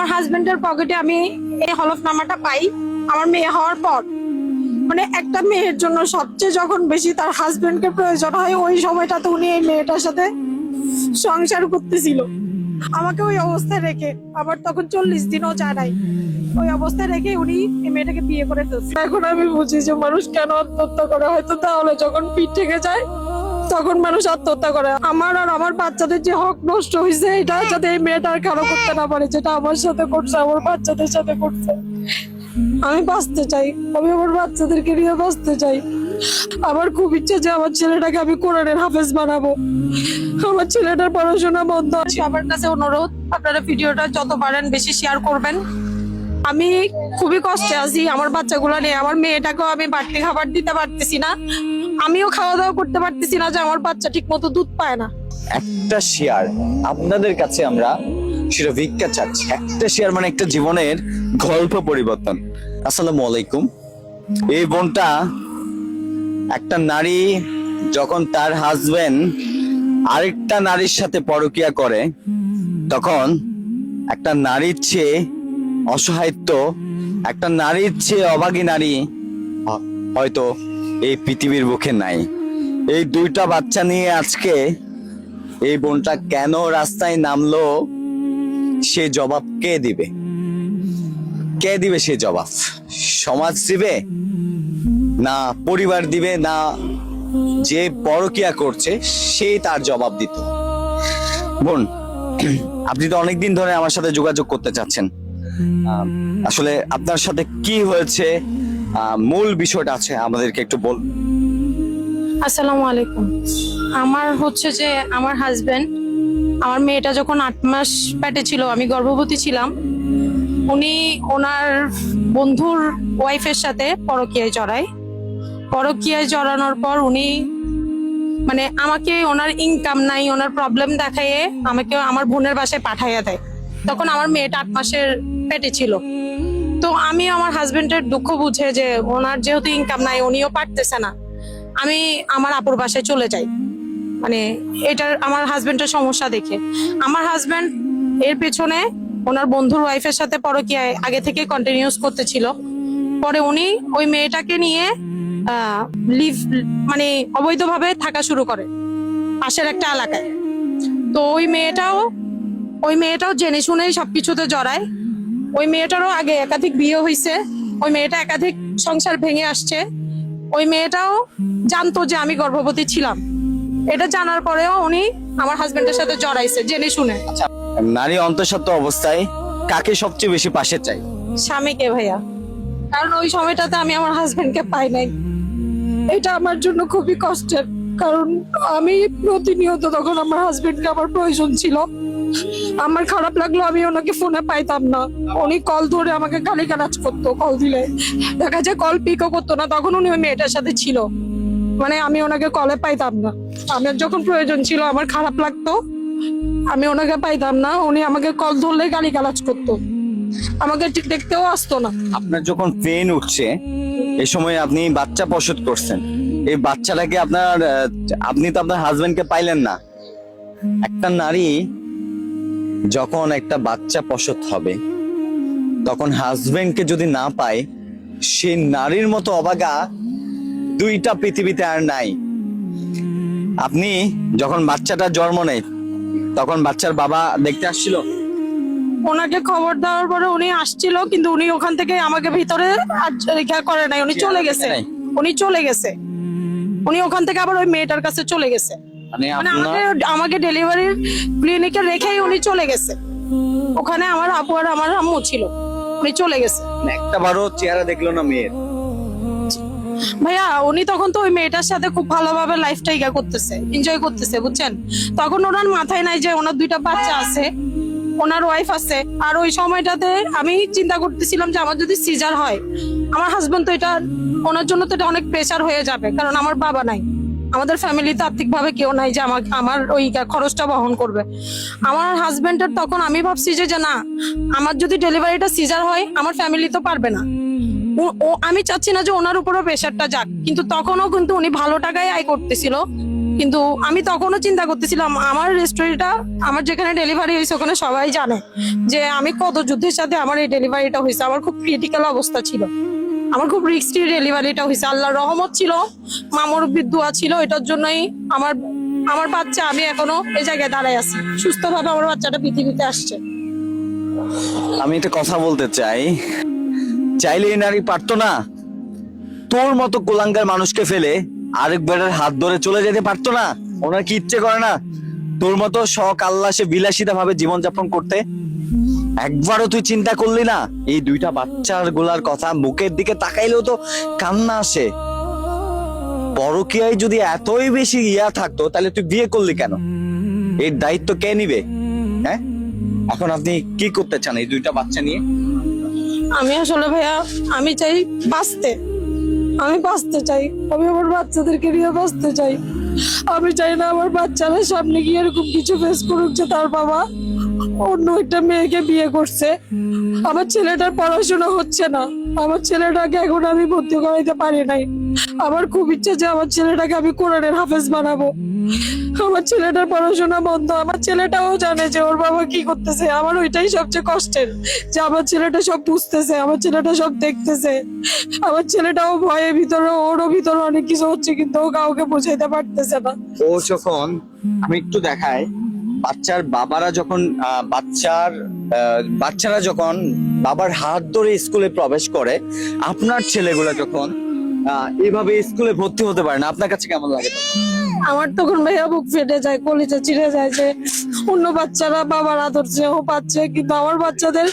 আমার হাজবেন্ডের পকেটে আমি এই হলফনামাটা পাই আমার মেয়ে হওয়ার পর। মানে একটা মেয়ের জন্য সবচেয়ে যখন বেশি তার হাজবেন্ডকে প্রয়োজন হয়, ওই সময়টাতে উনি এই মেয়েটার সাথে সংসার করতেছিল। আমাকে ওই অবস্থায় রেখে, আমার তখন 40 দিনও যায় নাই, ওই অবস্থায় রেখে উনি এই মেয়েটাকে বিয়ে করে ফেলছে। এখন আমি বুঝি যে মানুষ কেন আত্মহত্যা করে। হয়তো তাহলে যখন পিঠ থেকে যায় তখন মানুষ আত্মহত্যা করে। আমার আর আমার বাচ্চাদের যে হক নষ্ট হয়েছে, এটা যাতে এই মেয়েটা আর কারো করতে না পারে, যেটা আমার সাথে করছে, আমার বাচ্চাদের সাথে করছে। আমি বাঁচতে চাই, আমি আমার বাচ্চাদেরকে নিয়ে বাঁচতে চাই। আমার খুব ইচ্ছে যে আমার ছেলেটাকে আমি কোরআনের হাফেজ বানাবো। আমার ছেলেটার পড়াশোনা বন্ধ আছে। সবার কাছে অনুরোধ, আপনারা ভিডিওটা যত পারেন বেশি শেয়ার করবেন। আমি খুবই কষ্টে আছি আমার বাচ্চাগুলো নিয়ে। আমার মেয়েটাকেও আমি বাড়তি খাবার দিতে পারতেছি না, আমিও খাওয়া দাওয়া করতে পারতেছি না, যে আমার বাচ্চা ঠিক মতো দুধ পায় না। একটা শেয়ার আপনাদের কাছে আমরা সেটা ভিক্ষা চাচ্ছি। একটা শেয়ার মানে একটা জীবনের গল্প পরিবর্তন। আসসালামু আলাইকুম। এই বোনটা, একটা নারী যখন তার হাজবেন্ড আরেকটা নারীর সাথে পরকিয়া করে, তখন একটা নারীর চেয়ে অসহায়ত্ব, একটা নারীর চেয়ে অভাগী নারী হয়তো এই পৃথিবীর বুকে নাই। এই দুইটা বাচ্চা নিয়ে আজকে এই বোনটা কেন রাস্তায় নামলো, সে জবাব কে দিবে? কে দিবে সে জবাব? সমাজ দিবে, না পরিবার দিবে, না যে পরকিয়া করছে সে তার জবাব দিত? বোন, আপনি তো অনেকদিন ধরে আমার সাথে যোগাযোগ করতে চাচ্ছেন। আসলে আপনার সাথে কি হয়েছে, মূল বিষয়টা আছে আমাদেরকে একটু বল। আসসালামু আলাইকুম। আমার হচ্ছে যে আমার হাজবেন্ড, আমার মেয়েটা যখন 8 মাস পেটে ছিল, আমি গর্ভবতী ছিলাম, উনি ওনার বন্ধুর ওয়াইফের সাথে পরকীয়ায় জড়ায়। পরকীয়ায় জড়ানোর পর উনি মানে আমাকে, ওনার ইনকাম নাই, ওনার প্রবলেম দেখাইয়ে আমাকে আমার বোনের বাসায় পাঠাইয়া দেয়। তখন আমার মেয়েটা 8 মাসের পেটে ছিল। তো আমি আমার হাজবেন্ডের দুঃখ বুঝে, যে ওনার যেহেতু ইনকাম নাই, উনিও পারতেছে না, আমি আমার আপুর বাসায় চলে যাই। মানে এটার আমার হাজবেন্ডের সমস্যা দেখে আমার হাজবেন্ড এর পেছনে ওনার বন্ধুর ওয়াইফের সাথে পরকীয়ায় আগে থেকে কন্টিনিউস করতেছিল। পরে উনি ওই মেয়েটাকে নিয়ে লিভ মানে অবৈধভাবে থাকা শুরু করে পাশের একটা এলাকায়। তো ওই মেয়েটাও জেনে শুনেই সবকিছুতে জড়ায়। ওই মেয়েটারও আগে একাধিক বিয়ে হয়েছে, ওই মেয়েটা একাধিক সংসার ভেঙে আসছে। ওই মেয়েটাও জানতো যে আমি গর্ভবতী ছিলাম, এটা জানার পরেও উনি আমার হাজবেন্ডের সাথে জড়াইছে জেনে শুনে। আচ্ছা, নারী অন্তঃসত্ত্বা অবস্থায় কাকে সবচেয়ে বেশি পাশে চাই? স্বামীকে ভাইয়া, কারণ ওই সময়টাতে আমি আমার হাজবেন্ডকে পাই নাই। এটা আমার জন্য খুবই কষ্টের, কারণ আমি প্রতিনিয়ত তখন আমার হাজবেন্ডকে আমার প্রয়োজন ছিল। আমার খারাপ লাগলো, আমি ওনাকে ফোনে পাইতাম না। উনি কল ধরে আমাকে গালিগালাজ করতো, কল দিলে দেখা যায় কল পিকও করতো না। তখন উনি ওই মেয়েটার সাথে ছিল, মানে আমি ওনাকে কলে পাইতাম না। আমার যখন প্রয়োজন ছিল, আমার খারাপ লাগতো, আমি ওনাকে পাইতাম না। উনি আমাকে কল ধরলে গালিগালাজ করতো, আমাকে ঠিক দেখতেও আসতো না। আপনার যখন পেন উঠছে, এই সময় আপনি বাচ্চা প্রসব করছেন, এই বাচ্চাটাকে আপনি তো আপনার হাজবেন্ডকে পাইলেন না। একটা নারী যখন একটা বাচ্চা প্রসব হবে, তখন হাজবেন্ডকে যদি না পায়, সেই নারীর মতো অভাগা দুইটা পৃথিবীতে আর নাই। আপনি যখন বাচ্চাটা জন্ম নেয়, তখন বাচ্চার বাবা দেখতে আসছিল? ওনাকে খবর দেওয়ার পরে উনি আসছিল, কিন্তু উনি ওখান থেকে আমাকে ভিতরে করে নাই, উনি চলে গেছে। উনি ওখান থেকে আবার ওই মেয়েটার কাছে চলে গেছে। মানে আমাকে ডেলিভারির ক্লিনিকে রেখেই উনি চলে গেছে। ওখানে আমার আপু আর আমার আম্মু ছিল, উনি চলে গেছে। একটা বারো চেহারা দেখলো না মেয়ের? ভাইয়া, উনি তখন তো ওই মেয়েটার সাথে খুব ভালোভাবে লাইফটা করতেছে, এনজয় করতেছে, বুঝছেন। তখন ওনার মাথায় নাই যে ওনার 2টা বাচ্চা আছে, ওনার ওয়াইফ আছে। আর ওই সময়টাতে আমি চিন্তা করতেছিলাম যে আমার যদি সিজার হয়, আমার হাজবেন্ড তো এটা, ওনার জন্য তো এটা অনেক প্রেশার হয়ে যাবে, কারণ আমার বাবা নাই, আমাদের ফ্যামিলিতে আর্থিক ভাবে কেউ নাই যে আমার ওই খরচটা বহন করবে। আমার হাজবেন্ডের তখন আমি ভাবছি যে না, আমার যদি ডেলিভারিটা সিজার হয়, আমার ফ্যামিলি তো পারবে না। আমি চাচ্ছি না যে ওনার উপরও প্রেশারটা যাক, কিন্তু তখনও কিন্তু উনি ভালো টাকায় আয় করতেছিল, কিন্তু আমি তখনও চিন্তা করতেছিলাম আমার রেস্টুরেন্টটা আমার যেখানে ডেলিভারি হয়েছে ওখানে সবাই জানে যে আমি কত যুদ্ধের সাথে আমার এই ডেলিভারিটা হয়েছে। আমার খুব ক্রিটিক্যাল অবস্থা ছিল, আমার খুব রিস্কি ডেলিভারিটা হয়েছে। আল্লাহর রহমত ছিল, মা মুরব্বির দোয়া ছিল, এটার জন্যই আমার আমার বাচ্চা, আমি এখনো এই জায়গায় দাঁড়ায় আছি, সুস্থভাবে আমার বাচ্চাটা পৃথিবীতে আসছে। আমি একটা কথা বলতে চাই, চাইলে এই নারী পারতো না তোর মতো কুলাঙ্গার মানুষকে ফেলে আরেক বেড়ার হাত ধরে চলে যেতে পারতো না? ওনার কি ইচ্ছে করে না তোর মতো শখ আল্লাসে বিলাসিতা ভাবে জীবনযাপন করতে? একবারও তুই চিন্তা করলি না এই দুইটা বাচ্চার গুলার কথা? মুখের দিকে তাকাইলেও তো কান্না আসে। পরকীয়ায় যদি এতই বেশি ইয়া থাকতো তাহলে তুই বিয়ে করলি কেন? এর দায়িত্ব কে নিবে? হ্যাঁ, এখন আপনি কি করতে চান এই দুইটা বাচ্চা নিয়ে? আমি আসলে ভাইয়া আমি চাই বাঁচতে, আমি বাঁচতে চাই, আমি আমার বাচ্চাদেরকে নিয়ে বাঁচতে চাই। আমি চাই না আমার বাচ্চারা সামনে গিয়ে এরকম কিছু ফেস করুক যে তার বাবা অন্য একটা মেয়েকে বিয়ে করছে। আমার ছেলেটার পড়াশোনা হচ্ছে না, আমার ছেলেটাকে এখন আমি ভর্তি করাইতে পারি নাই। আমার খুব ইচ্ছা যে আমার ছেলেটাকে আমি কোরআনের হাফেজ বানাবো। আমার ছেলেটার পড়াশোনা বন্ধ, আমার ছেলেটাও জানে যে ওর বাবা কি করতেছে। আমার ওইটাই সবচেয়ে কষ্টের, যে আমার ছেলেটা সব বুঝতেছে, আমার ছেলেটা সব দেখতেছে। আমার ছেলেটাও ভয়ের ভিতরে, ওরও ভিতরে অনেক কিছু হচ্ছে, কিন্তু ও কাউকে বুঝাইতে পারতেছে না। ও যখন, আমি একটু দেখাই, বাচ্চার বাবারা যখন বাচ্চারা যখন বাবার হাত ধরে স্কুলে প্রবেশ করে, আপনার ছেলেগুলা যখন এভাবে স্কুলে ভর্তি হতে পারে না, আপনার কাছে কেমন লাগে? আমার তখন ভাইয়া বুক ফেটে যায়, কলিজা চিড়ে যায় যে অন্য বাচ্চারা বাবার আদর চেয়েও পাচ্ছে, কিন্তু আমার বাচ্চাদের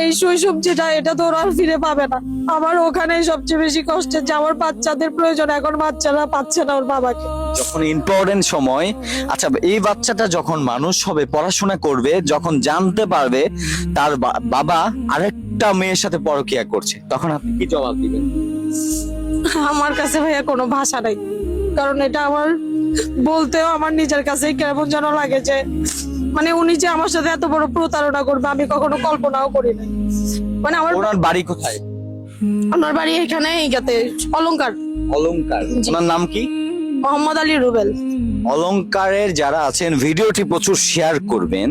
এই শৈশব যেটা, এটা তো ওরা আর ফিরে পাবে না। আমার ওখানে সবচেয়ে বেশি কষ্টের যে আমার বাচ্চাদের প্রয়োজন, এখন বাচ্চারা পাচ্ছে না ওর বাবাকে। যখন ইম্পর্টেন্ট সময়, আচ্ছা এই বাচ্চাটা যখন মানুষ হবে, পড়াশোনা করবে, যখন জানতে পারবে তার বাবা আরেকটা মেয়ের সাথে পরকীয়া করছে, তখন আপনি কি জবাব দিবেন? আমার কাছে ভাইয়া কোনো ভাষা নাই, কারণ এটা আমার বলতেও আমার নিজের কাছেই কেমন যেন লাগে যে মানে উনি যে আমার সাথে এত বড় প্রতারণা করবে আমি কখনো কল্পনাও করি নাই। মানে আমার ওনার বাড়ি কোথায়? আমার বাড়ি এখানে এইগাতে অলংকার। অলংকার। ওনার নাম কি? মোহাম্মদ আলী রুবেল। অলংকারের যারা আছেন ভিডিওটি প্রচুর শেয়ার করবেন।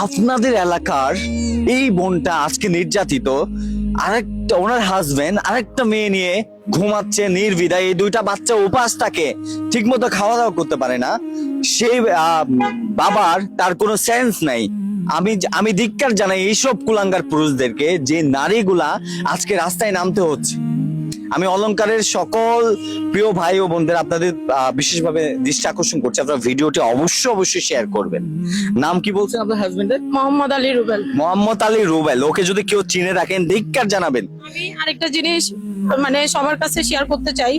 আপনাদের এলাকার এই বোনটা আজকে নির্যাতিত, আরেকটা ওনার হাজবেন্ড আরেকটা মেয়ে নিয়ে ঘুমাচ্ছে নির্বিধায়, এই দুইটা বাচ্চা উপাস থাকে, ঠিক মতো খাওয়া দাওয়া করতে পারে না। সেই বাবার তার কোনো সেন্স নাই। আমি ধিক্কার জানাই এইসব কুলাঙ্গার পুরুষদেরকে যে নারীগুলা আজকে রাস্তায় নামতে হচ্ছে। আমি অলংকারের সকল প্রিয় ভাই ও বোনদের আপনাদের বিশেষভাবে দৃষ্টি আকর্ষণ করছি, আপনারা ভিডিওটি অবশ্যই শেয়ার করবেন। নাম কি বলছেন আপনার হাজবেন্ডের? মোহাম্মদ আলী রুবেল। মোহাম্মদ আলী রুবেল। ওকে যদি কেউ চিনে রাখেন ধিক্কার জানাবেন। আমি আরেকটা জিনিস মানে সবার কাছে শেয়ার করতে চাই,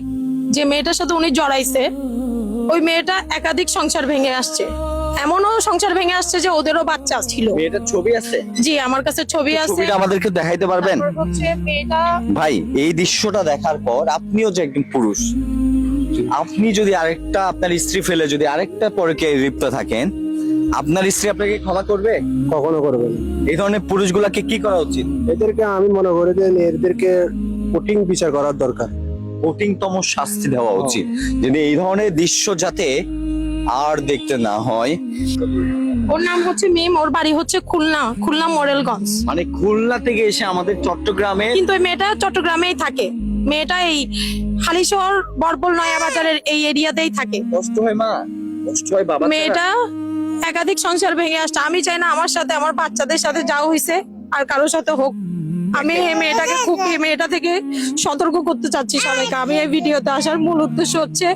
যে মেয়েটার সাথে উনি জড়াইছে, ওই মেয়েটা একাধিক সংসার ভেঙে আসছে, এমনও সংসার ভেঙে আসছে যে ওদেরও বাচ্চা ছিল। মেয়েটার ছবি আছে? জি আমার কাছে ছবি আছে। ছবিটা আমাদেরকে দেখাইতে পারবেন? তারপর হচ্ছে মেয়েটা, ভাই এই দৃশ্যটা দেখার পর আপনিও যে একজন পুরুষ, আপনি যদি আরেকটা আপনার স্ত্রী ফেলে যদি আরেকটা পরকীয়ায় লিপ্ত থাকেন, আপনার স্ত্রী আপনাকে ক্ষমা করবে? কখনো করবে না। এই ধরনের পুরুষগুলাকে কি করা উচিত? এদেরকে আমি মনে করি যে এদেরকে কঠিন বিচার করার দরকার, কঠিনতম শাস্তি দেওয়া উচিত, যদি এই ধরনের দৃশ্য যাতে আর দেখতে না হয়। ওর নাম হচ্ছে মিম, ওর বাড়ি হচ্ছে খুলনা মোরেলগঞ্জ। মানে খুলনা থেকে এসে আমাদের চট্টগ্রামে, কিন্তু ওই মেয়েটা চট্টগ্রামেই থাকে, মেয়েটা এই হালিশহর বরপল নয়া বাজারের এই এরিয়াতেই থাকে। কষ্ট হয় মা, কষ্ট হয় বাবা। মেয়েটা একাধিক সংসার ভেঙে আসছে। আমি চাই না আমার সাথে আমার বাচ্চাদের সাথে যা হয়েছে আর কারোর সাথে হোক। আমি এই মেয়েটাকে খুব, এই মেয়েটা থেকে সতর্ক করতে চাচ্ছি সবাইকে। আমি এই ভিডিওতে আসার মূল উদ্দেশ্য হচ্ছে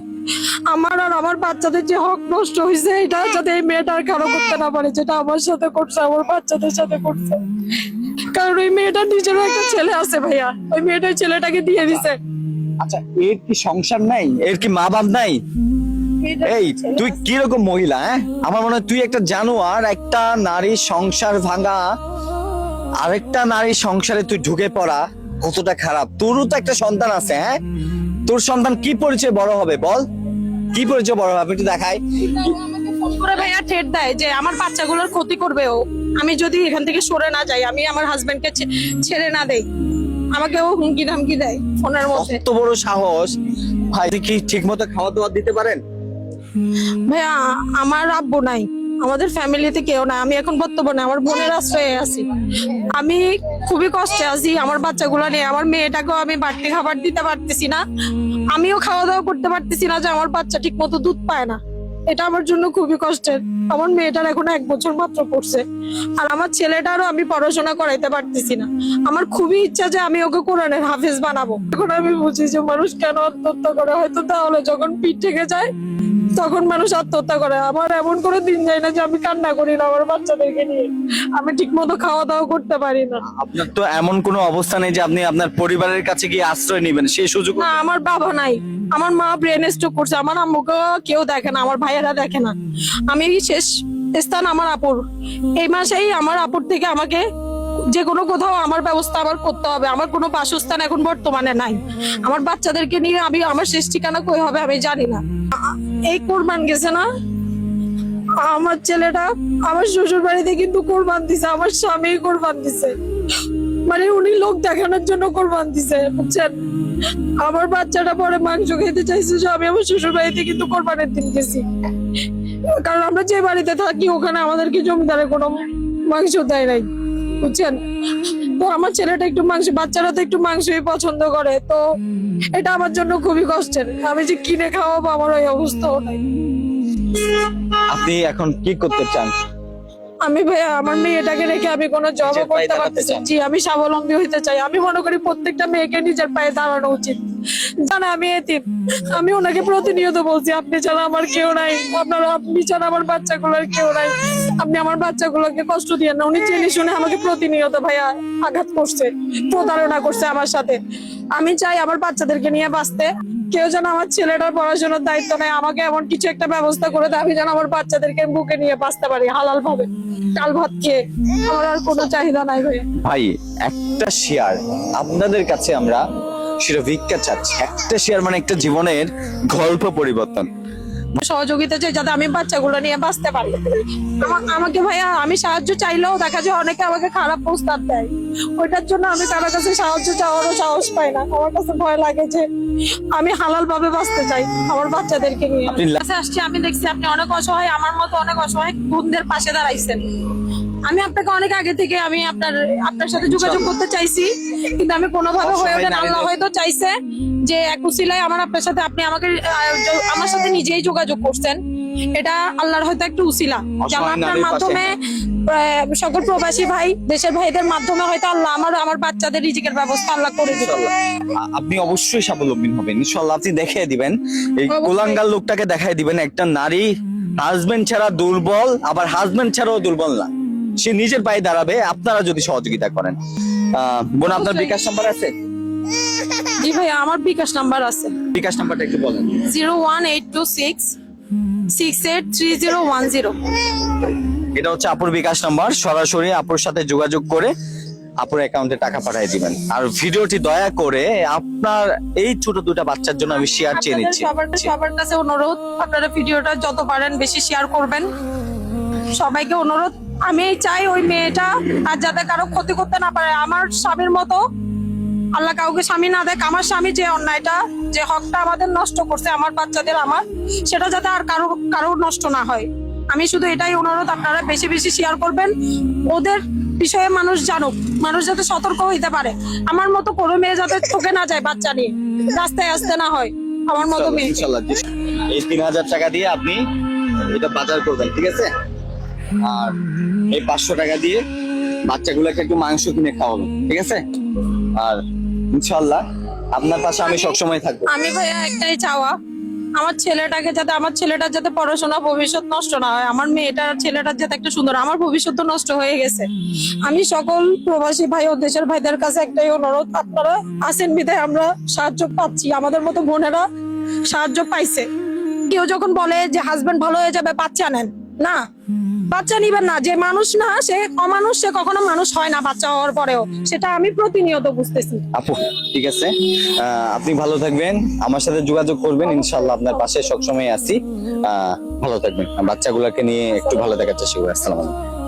আমার আর আমার বাচ্চাদের যে হক নষ্ট হয়েছে, এটা যাতে এই মেয়েটা আর কারো করতে না পারে, যেটা আমার সাথে করছে, আমার বাচ্চাদের সাথে করছে। কারণ ওই মেয়েটার নিজেরও একটা ছেলে আছে ভাইয়া, ওই মেয়েটার ছেলেটাকে দিয়ে দিছে। আচ্ছা এর কি সংসার নাই? এর কি মা বাপ নাই? এই তুই কিরকম মহিলা? আমার মনে হয় তুই একটা জানোয়ার। একটা নারী সংসার ভাঙা, আরেকটা নারী সংসারে তুই ঢুকে পড়া কতটা খারাপ। তোরও তো একটা সন্তান আছে। তোর সন্তান কি পরিচয় বড় হবে বল? কি পরিচয় বড় হবে একটু দেখাই। ফোন করে ভাইয়া ঠেট দেয় যে আমার বাচ্চাগুলোর ক্ষতি করবে ও, আমি যদি এখান থেকে সরে না যাই, আমি আমার হাজবেন্ডকে ছেড়ে না দেই, আমাকে ও হুমকি ধামকি দেয় ফোনের মধ্যে। কত বড় সাহস ভাই! কি ঠিক মতো খাওয়া দাওয়া দিতে পারেন? ভাইয়া আমার আব্বু নাই, আমাদের ফ্যামিলিতে কেউ নাই। আমি এখন বর্তমানে আমার বোনের আশ্রয়ে আছি। আমি খুবই কষ্টে আছি আমার বাচ্চাগুলো নিয়ে। আমার মেয়েটাকেও আমি বাড়তি খাবার দিতে পারতেছি না, আমিও খাওয়া দাওয়া করতে পারতেছি না, যে আমার বাচ্চা ঠিক মতো দুধ পায় না। এটা আমার জন্য খুবই কষ্টের। আমার মেয়েটার এখন 1 বছর মাত্র পড়ছে, আর আমার ছেলেটারও আমি পড়াশোনা করাইতে পারতেছি না। আমার খুবই ইচ্ছা যে আমি ওকে কোরআনের হাফেজ বানাবো। এখন আমি বুঝি যে মানুষ কেন আত্মহত্যা করে, হয়তো তাহলে যখন পিঠ থেকে যায় তখন মানুষ আত্মহত্যা করে। আমার এমন করে দিন যায় না যে আমি কান্না করি না আমার বাচ্চাদেরকে নিয়ে। আমি ঠিক মতো খাওয়া দাওয়া করতে পারি না। আপনার তো এমন কোনো অবস্থা নেই যে আপনি আপনার পরিবারের কাছে গিয়ে আশ্রয় নেবেন, সেই সুযোগ না, আমার বাবা নাই, আমার মা ব্রেন স্ট্রোক করছে, আমার আম্মুকে কেউ দেখে না, আমার ভাইয়েরা দেখে না। আমি শেষ স্থান আমার আপুর। এই মাসেই আমার আপুর থেকে আমাকে যে কোনো কোথাও আমার ব্যবস্থা আমার করতে হবে। আমার কোনো বাসস্থান এখন বর্তমানে নাই। আমার বাচ্চাদেরকে নিয়ে আমি আমার শেষ ঠিকানা কই হবে আমি জানি না। এই কোরবান গেছে না আমার ছেলেটা, আমার শ্বশুর বাড়িতে কিন্তু কোরবান দিছে, আমার স্বামী কোরবান দিছে। মানে উনি লোক দেখানোর জন্য কোরবান দিছে, বুঝছেন। আমার বাচ্চাটা পরে মাংস খেতে চাইছে, যে আমি আমার শ্বশুর বাড়িতে কিন্তু কোরবানের দিন গেছি। কারণ আমরা যে বাড়িতে থাকি ওখানে আমাদেরকে জমিদারে কোনো মাংস দেয় নাই, বুঝছেন। তো আমার ছেলেটা একটু মাংস, বাচ্চারা তো একটু মাংসই পছন্দ করে, তো এটা আমার জন্য খুবই কষ্টের। আমি যে কিনে খাওয়াবো আমার ওই অবস্থাও নাই। আপনি এখন কি করতে চান? আমি ভাইয়া আমার মেয়েটাকে রেখে আমি কোনো জবও নিজের পায়ে করতে দাঁড়াতে পারতেছি চান? জি, আমি স্বাবলম্বী হইতে চাই। আমি মনে করি প্রত্যেকটা মেয়েকে নিজের পায়ে দাঁড়ানো উচিত। জানা আমি এতিম, আমি ওনাকে প্রতিনিয়ত বলছি আপনি ছাড়া আমার কেউ নাই, আপনারা আপনি ছাড়া আমার বাচ্চাগুলোর কেউ নাই, আপনি আমার বাচ্চাগুলোকে কষ্ট দিয়ে না। উনি জেনে শুনে আমাকে প্রতিনিয়ত ভাইয়া আঘাত করছে, প্রতারণা করছে আমার সাথে। আমি চাই আমার বাচ্চাদেরকে নিয়ে বাঁচতে। কেউ যেন আমার ছেলেটার পড়াশোনার দায়িত্ব নেয়, আমাকে এমন কিছু একটা ব্যবস্থা করে দেয়, আমি যেন আমার বাচ্চাদেরকে বুকে নিয়ে বাঁচতে পারি হালাল ভাবে, ডাল ভাত খেয়ে। আমার আর কোনো চাহিদা নাই ভাই। ভাই একটা শেয়ার আপনাদের কাছে আমরা সেটা ভিক্ষা চাচ্ছি। একটা শেয়ার মানে একটা জীবনের গল্প পরিবর্তন। সহযোগিতা চাই যাতে আমি বাচ্চাগুলো নিয়ে বাঁচতে পারি। আমাকে ভাইয়া আমি সাহায্য চাইলেও দেখা যায় অনেকে আমাকে খারাপ প্রস্তাব দেয়, ওইটার জন্য আমি কারো কাছে সাহায্য চাওয়ারও সাহস পাই না। আমার কাছে ভয় লাগে যে আমি হালাল ভাবে বাঁচতে চাই আমার বাচ্চাদেরকে নিয়ে। আপনি কাছে আসছি, আমি দেখছি আপনি অনেক অসহায়, আমার মতো অনেক অসহায় বোনদের পাশে দাঁড়াইছেন। আমি আপনাকে অনেক আগে থেকে আমি আপনার সাথে যোগাযোগ করতে চাইছি, কিন্তু আমি কোনোভাবে হয়ে ওঠেন। আল্লাহ হয়তো চাইছে যে এক উসিলায় আমার আপনার সাথে আপনি আমাকে আমার সাথে নিজেই যোগাযোগ করছেন। এটা আল্লাহর হয়তো একটা উসিলা, যেমন আপনার মাধ্যমে সকল প্রবাসী ভাই দেশের ভাইদের মাধ্যমে হয়তো আল্লাহ আমার বাচ্চাদের রিজিকের ব্যবস্থা আল্লাহ করে দিবেন। আপনি অবশ্যই স্বাবলম্বী হবেন ইনশাল্লাহ। আপনি দেখিয়ে দিবেন, এই কুলাঙ্গার লোকটাকে দেখাই দিবেন একটা নারী হাজবেন্ড ছাড়া দুর্বল, আবার হাজবেন্ড ছাড়াও দুর্বল না, সে নিজের পায়ে দাঁড়াবে আপনারা যদি সহযোগিতা করেন। বোন আপনার বিকাশ নাম্বার আছে? জি ভাইয়া আমার বিকাশ নাম্বার আছে। বিকাশ নাম্বারটা একটু বলেন। 01826683010। এটা হচ্ছে আপুর বিকাশ নাম্বার। সরাসরি আপুর সাথে যোগাযোগ করে আপুর অ্যাকাউন্টে টাকা পাঠিয়ে দিবেন। আর ভিডিওটি দয়া করে আপনার এই ছোট দুটা বাচ্চার জন্য আমি শেয়ার চেয়ে নিচ্ছি। সবার কাছে অনুরোধ, আপনারা ভিডিওটা যত পারেন বেশি শেয়ার করবেন। সবাইকে অনুরোধ, আমি চাই ওই মেয়েটা আর যাতে কারো ক্ষতি করতে না পারে। আমার স্বামীর মতো আল্লাহ কাউকে স্বামী না দেখ, আমার স্বামী যে অন্যায়টা যে হকটা আমাদের নষ্ট করছে আমার বাচ্চাদের, আমার সেটা যাতে আর কারো নষ্ট না হয়। আমি শুধু এটাই অনুরোধ, আপনারা বেশি বেশি শেয়ার করবেন, ওদের বিষয়ে মানুষ জানুক, মানুষ যাতে সতর্ক হইতে পারে। আমার মতো কোনো মেয়ে যাতে ঠকে না যায় বাচ্চা নিয়ে, রাস্তায় আসতে না হয় আমার মতো মেয়ে। ইনশাআল্লাহ এই 3000 টাকা দিয়ে আপনি এটা বাজার করবেন, ঠিক আছে? আর এই 500 টাকা দিয়ে বাচ্চাগুলোকে একটু মাংস কিনে খাওয়াবেন, ঠিক আছে? আর ইনশাআল্লাহ আপনার পাশে আমি সবসময় থাকবো। আমি ভাইয়া একটাই চাওয়া, আমার ছেলেটার যাতে পড়াশোনা ভবিষ্যৎ নষ্ট না হয়, আমার ছেলেটার যাতে একটা সুন্দর, আমার ভবিষ্যৎ তো নষ্ট হয়ে গেছে। আমি সকল প্রবাসী ভাই ও দেশের ভাইদের কাছে একটাই অনুরোধ, আপনারা আছেন বিধায় আমরা সাহায্য পাচ্ছি, আমাদের মতো বোনেরা সাহায্য পাইছে। কেউ যখন বলে যে হাজবেন্ড ভালো হয়ে যাবে বাচ্চা নেন, না, বাচ্চা নিবেন না। যে মানুষ না সে অমানুষ, সে কখনো মানুষ হয় না বাচ্চা হওয়ার পরেও, সেটা আমি প্রতিনিয়ত বুঝতেছি। আপু ঠিক আছে, আপনি ভালো থাকবেন, আমার সাথে যোগাযোগ করবেন, ইনশাআল্লাহ আপনার পাশে সবসময় আছি। ভালো থাকবেন, বাচ্চাগুলোকে নিয়ে একটু ভালো দেখার চেষ্টা করবেন। আসসালামু আলাইকুম।